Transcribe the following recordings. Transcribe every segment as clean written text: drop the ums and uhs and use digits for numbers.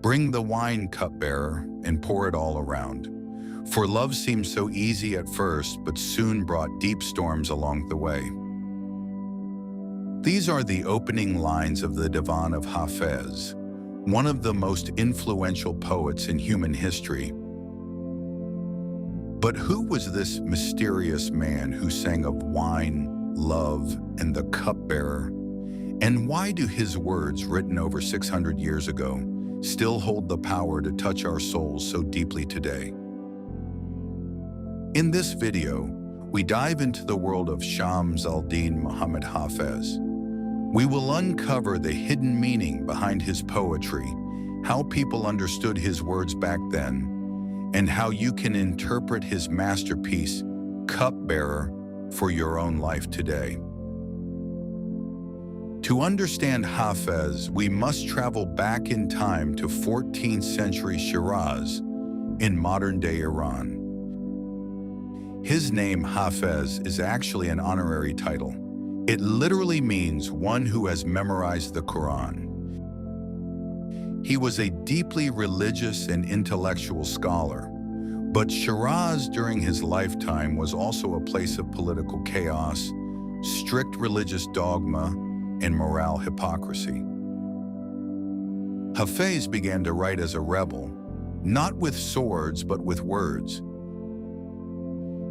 Bring the wine, cupbearer, and pour it all around. For love seemed so easy at first, but soon brought deep storms along the way. These are the opening lines of the Divan of Hafez, one of the most influential poets in human history. But who was this mysterious man who sang of wine, love, and the cupbearer? And why do his words, written over 600 years ago, still hold the power to touch our souls so deeply today? In this video, we dive into the world of Shams al-Din Muhammad Hafez. We will uncover the hidden meaning behind his poetry, how people understood his words back then, and how you can interpret his masterpiece, Cupbearer, for your own life today. To understand Hafez, we must travel back in time to 14th century Shiraz in modern-day Iran. His name, Hafez, is actually an honorary title. It literally means one who has memorized the Quran. He was a deeply religious and intellectual scholar, but Shiraz during his lifetime was also a place of political chaos, strict religious dogma, and moral hypocrisy. Hafez began to write as a rebel, not with swords but with words.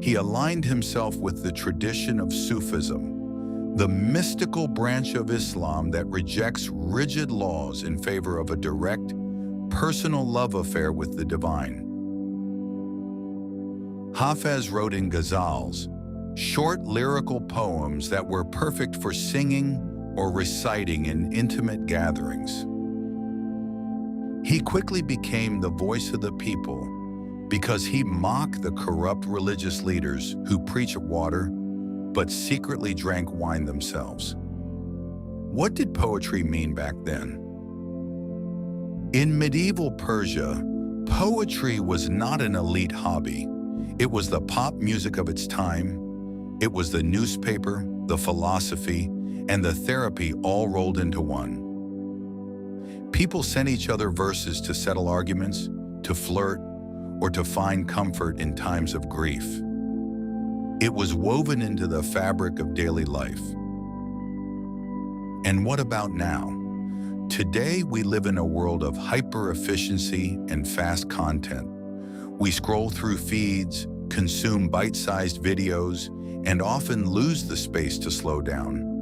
He aligned himself with the tradition of Sufism, the mystical branch of Islam that rejects rigid laws in favor of a direct, personal love affair with the divine. Hafez wrote in ghazals, short lyrical poems that were perfect for singing or reciting in intimate gatherings. He quickly became the voice of the people because he mocked the corrupt religious leaders who preach water but secretly drank wine themselves. What did poetry mean back then? In medieval Persia, poetry was not an elite hobby. It was the pop music of its time. It was the newspaper, the philosophy, and the therapy all rolled into one. People sent each other verses to settle arguments, to flirt, or to find comfort in times of grief. It was woven into the fabric of daily life. And what about now? Today, we live in a world of hyper-efficiency and fast content. We scroll through feeds, consume bite-sized videos, and often lose the space to slow down.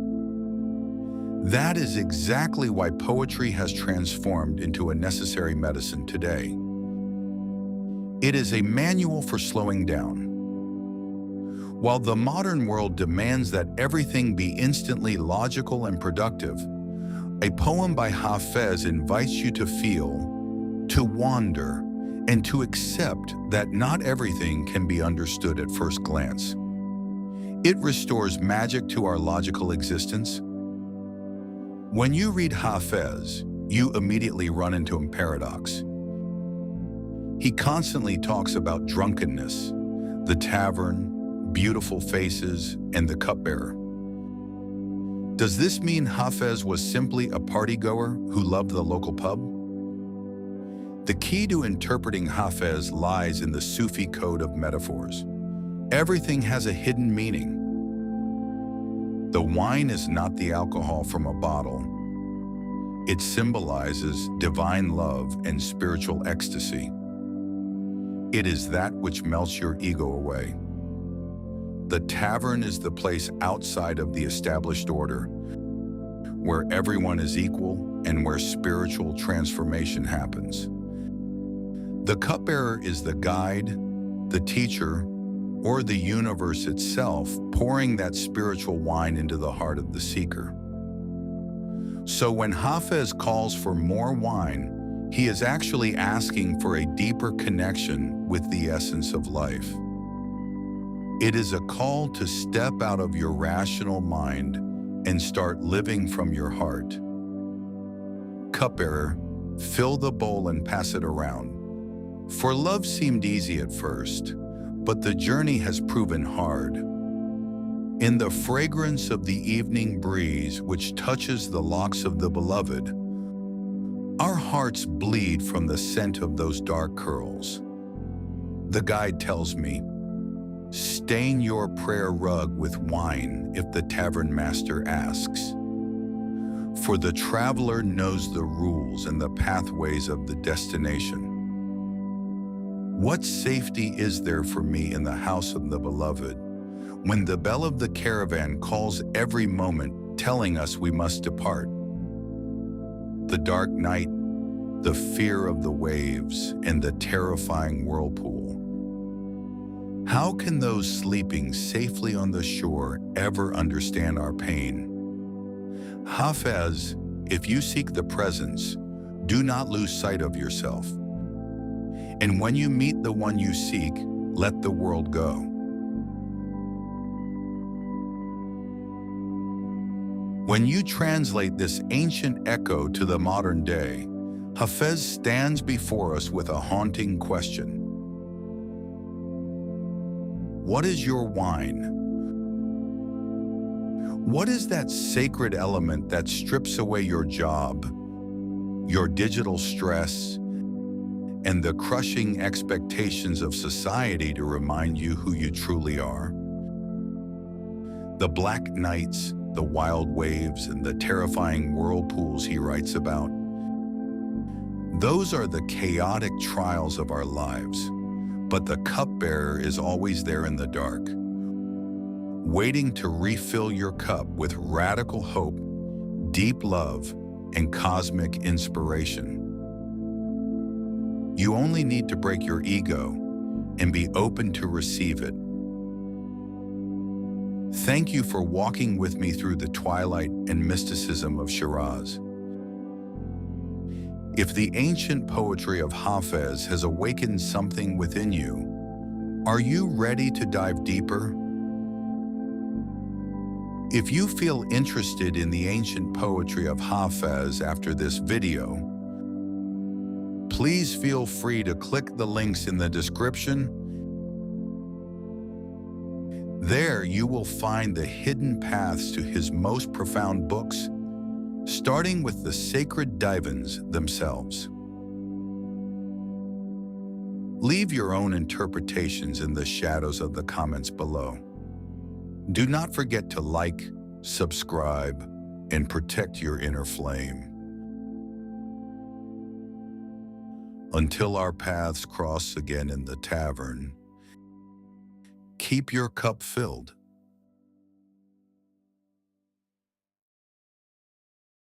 That is exactly why poetry has transformed into a necessary medicine today. It is a manual for slowing down. While the modern world demands that everything be instantly logical and productive, a poem by Hafez invites you to feel, to wander, and to accept that not everything can be understood at first glance. It restores magic to our logical existence. When you read Hafez, you immediately run into a paradox. He constantly talks about drunkenness, the tavern, beautiful faces, and the cupbearer. Does this mean Hafez was simply a partygoer who loved the local pub? The key to interpreting Hafez lies in the Sufi code of metaphors. Everything has a hidden meaning. The wine is not the alcohol from a bottle. It symbolizes divine love and spiritual ecstasy. It is that which melts your ego away. The tavern is the place outside of the established order, where everyone is equal and where spiritual transformation happens. The cupbearer is the guide, the teacher, or the universe itself pouring that spiritual wine into the heart of the seeker. So when Hafez calls for more wine, he is actually asking for a deeper connection with the essence of life. It is a call to step out of your rational mind and start living from your heart. Cupbearer, fill the bowl and pass it around. For love seemed easy at first, but the journey has proven hard. In the fragrance of the evening breeze which touches the locks of the beloved, Our hearts bleed from the scent of those dark curls. The guide tells me, stain your prayer rug with wine if the tavern master asks. For the traveler knows the rules and the pathways of the destination. What safety is there for me in the house of the beloved, when the bell of the caravan calls every moment, telling us we must depart? The dark night, the fear of the waves, and the terrifying whirlpool. How can those sleeping safely on the shore ever understand our pain? Hafez, if you seek the presence, do not lose sight of yourself. And when you meet the one you seek, let the world go. When you translate this ancient echo to the modern day, Hafez stands before us with a haunting question. What is your wine? What is that sacred element that strips away your job, your digital stress, and the crushing expectations of society to remind you who you truly are? The black nights, the wild waves, and the terrifying whirlpools he writes about. Those are the chaotic trials of our lives, but the cupbearer is always there in the dark, waiting to refill your cup with radical hope, deep love, and cosmic inspiration. You only need to break your ego and be open to receive it. Thank you for walking with me through the twilight and mysticism of Shiraz. If the ancient poetry of Hafez has awakened something within you, are you ready to dive deeper? If you feel interested in the ancient poetry of Hafez after this video, please feel free to click the links in the description. There you will find the hidden paths to his most profound books, starting with the sacred divans themselves. Leave your own interpretations in the shadows of the comments below. Do not forget to like, subscribe, and protect your inner flame. Until our paths cross again in the tavern, keep your cup filled.